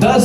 10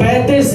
35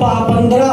15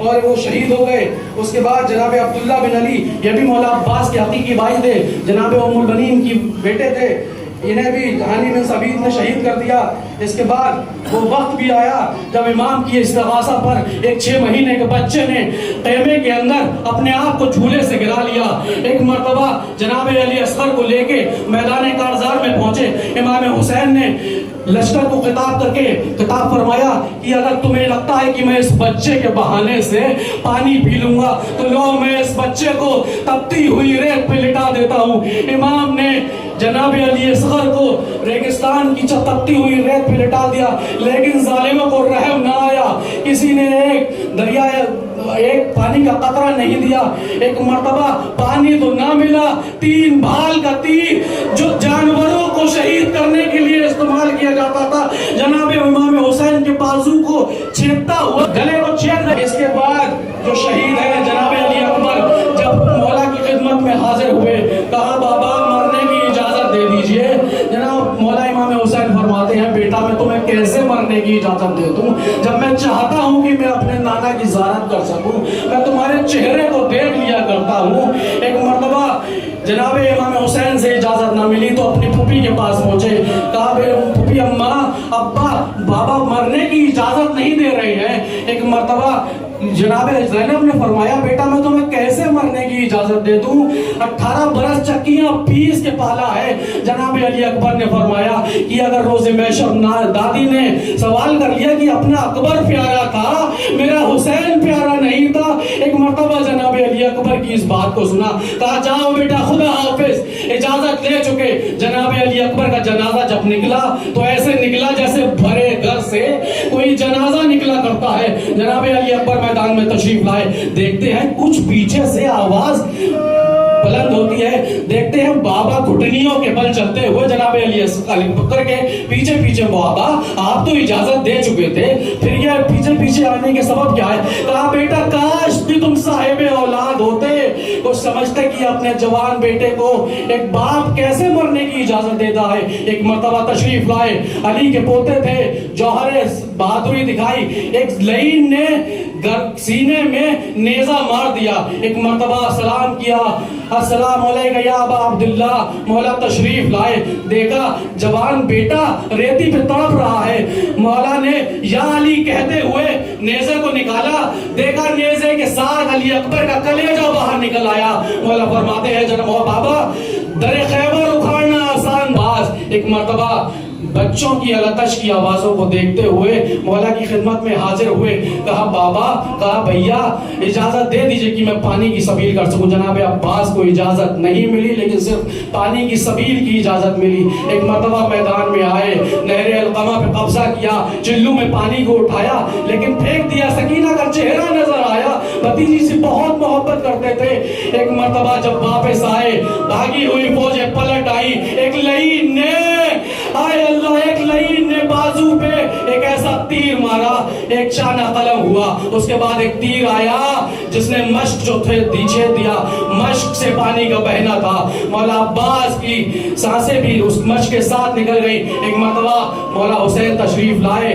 اور وہ شہید ہو گئے. اس کے بعد جناب عبداللہ بن علی، یہ بھی مولا عباس کے حقیقی بھائی تھے، جناب ام البنین کی بیٹے تھے، انہیں بھی ہانی بن ثابت نے شہید کر دیا. اس کے بعد وہ وقت بھی آیا جب امام کی استغاثہ پر ایک 6 مہینے کے بچے نے خیمے کے اندر اپنے آپ کو جھولے سے گرا لیا. ایک مرتبہ جناب علی اصغر کو لے کے میدان کارزار میں پہنچے. امام حسین نے لشکر کو خطاب کر کے خطاب فرمایا کہ اگر تمہیں لگتا ہے کہ میں اس بچے کے بہانے سے پانی پی لوں گا تو لو میں اس بچے کو تپتی ہوئی ریت پہ لٹا دیتا ہوں. امام نے جناب علی اصغر کو ریگستان کی تپتی ہوئی ریت پہ لٹا دیا، لیکن ظالموں کو رحم نہ آیا. کسی نے ایک پانی کا قطرہ نہیں دیا. ایک مرتبہ پانی تو نہ ملا، 3 بھال کا تیر جو جانوروں کو شہید کرنے کے لیے استعمال کیا جاتا تھا، جناب امام حسین کے بازو کو چھیدتا ہوا گلے کو چھید دیا. اس کے بعد جو شہید ہے جناب علی اکبر جب مولا کی خدمت میں حاضر ہوئے، کہا بابا مرنے کی اجازت دے دیجئے. جناب مولا امام حسین فرماتے ہیں بیٹا میں تمہیں کیسے مرنے کی اجازت دے دوں جب میں چاہتا ہوں کہ میں اپنے نانا کی زیارت کر سکوں، میں تمہارے چہرے کو دیکھ لیا کرتا ہوں. ایک مرتبہ جناب امام حسین سے اجازت نہ ملی تو اپنی پھوپھی کے پاس پہنچے. کہا پھوپھی اماں ابا بابا مرنے کی اجازت نہیں دے رہے ہیں. ایک مرتبہ جناب زینب نے فرمایا بیٹا میں تمہیں کیسے مرنے کی اجازت دے دوں، 18 برس چکیاں پیس کے پالا ہے. جناب علی اکبر نے فرمایا کہ اگر روز محشر دادی نے سوال کر لیا کہ اپنا اکبر پیارا تھا میرا حسین پیارا نہیں تھا. ایک مرتبہ جناب علی اکبر کی اس بات کو سنا، کہا جاؤ بیٹا خدا حافظ، اجازت لے چکے. جناب علی اکبر کا جنازہ جب نکلا تو ایسے نکلا جیسے بھرے گھر سے کوئی جنازہ نکلا کرتا ہے. جناب علی اکبر میدان میں تشریف لائے، دیکھتے ہیں کچھ پیچھے سے آواز بلند ہوتی ہے، دیکھتے ہیں بابا گھٹنیوں کے بل چلتے ہوئے جناب علی اکبر کے پیچھے پیچھے. بابا آپ تو اجازت دے چکے تھے، پھر یہ پیچھے پیچھے آنے کے سبب کیا ہے؟ کہا بیٹا کاش بھی تم صاحب اولاد ہوتے، کچھ سمجھتے کہ اپنے جوان بیٹے کو ایک باپ کیسے مرنے کی اجازت دیتا ہے. ایک مرتبہ تشریف لائے، علی کے پوتے تھے، جوہر بہادری دکھائی. ایک لعین نے سینے میں نیزہ مار دیا. ایک مرتبہ سلام کیا، السلام علیکم یا ابا عبداللہ. مولا تشریف لائے، دیکھا جوان بیٹا ریتی پہ تڑپ رہا ہے. مولا نے یا علی کہتے ہوئے نیزے کو نکالا، دیکھا نیزے کے ساتھ علی اکبر کا کلیجہ باہر نکل آیا. مولا فرماتے ہیں جناب بابا در خیبر اکھاڑنا آسان باز. ایک مرتبہ بچوں کی التش کی آوازوں کو دیکھتے ہوئے مولا کی خدمت میں حاضر ہوئے. کہا بابا، کہا بھیا اجازت دے دیجئے کہ میں پانی کی سبیل کر سکوں. جناب عباس کو اجازت نہیں ملی لیکن صرف پانی کی سبیل کی اجازت ملی. ایک مرتبہ میدان میں آئے، نہر القمہ پہ قبضہ کیا، چلو میں پانی کو اٹھایا لیکن پھینک دیا. سکینہ کا چہرہ نظر آیا، بھتیجی سے بہت محبت کرتے تھے. ایک مرتبہ جب واپس آئے، بھاگی ہوئی فوجیں پلٹ آئی. ایک لعین نے ایک لعین نے بازو پہ ایک ایسا تیر مارا، ایک شانہ قلم ہوا. اس کے بعد ایک تیر آیا جس نے مشک جو تھے چھید دیا. مشک سے پانی کا بہنا تھا، مولا عباس کی سانسیں بھی اس مشک کے ساتھ نکل گئی. ایک مرتبہ مولا حسین تشریف لائے،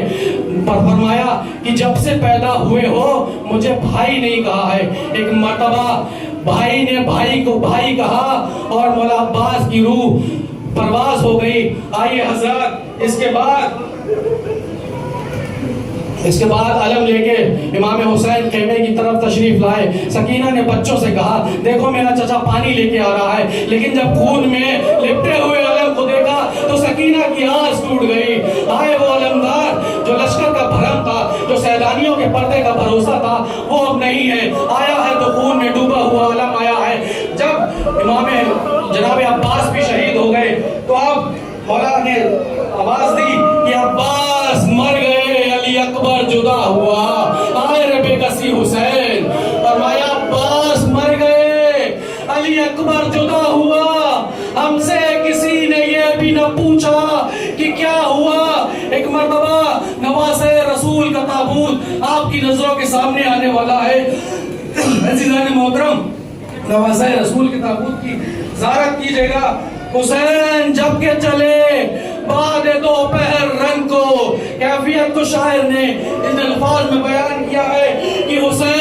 فرمایا کہ جب سے پیدا ہوئے ہو مجھے بھائی نہیں کہا ہے. ایک مرتبہ بھائی نے بھائی کو بھائی کہا اور مولا عباس کی روح پرواز ہو گئی. آئیے حضرت اس کے بعد علم لے کے امام حسین خیمے کی طرف تشریف لائے. سکینہ نے بچوں سے کہا دیکھو میرا چچا پانی لے کے آ رہا ہے، لیکن جب خون میں لپٹے ہوئے علم کو دیکھا تو سکینہ کی آس ٹوٹ گئی. آئے وہ علمدار جو لشکر کا بھرم تھا، جو سیدانیوں کے پردے کا بھروسہ تھا، وہ اب نہیں ہے. آیا ہے تو خون میں ڈوبا ہوا علم آیا ہے. جب امام جناب عباس بھی شہید ہو گئے تو اب مولا نے آواز دی کہ عباس مر گئے، علی اکبر جدا ہوا. آئے رب کسی حسین، فرمایا عباس مر گئے، علی اکبر جدا ہوا. ہم سے کسی نے یہ بھی نہ پوچھا کہ کیا ہوا. ایک مرتبہ نواسۂ رسول کا تابوت آپ کی نظروں کے سامنے آنے والا ہے. عزیزان محترم، نواسۂ رسول کے تابوت کی زیارت کیجئے گا. حسین جب کے چلے بعد دوپہر رنگ کو، کیفیت کو شاعر نے ان الفاظ میں بیان کیا ہے کہ حسین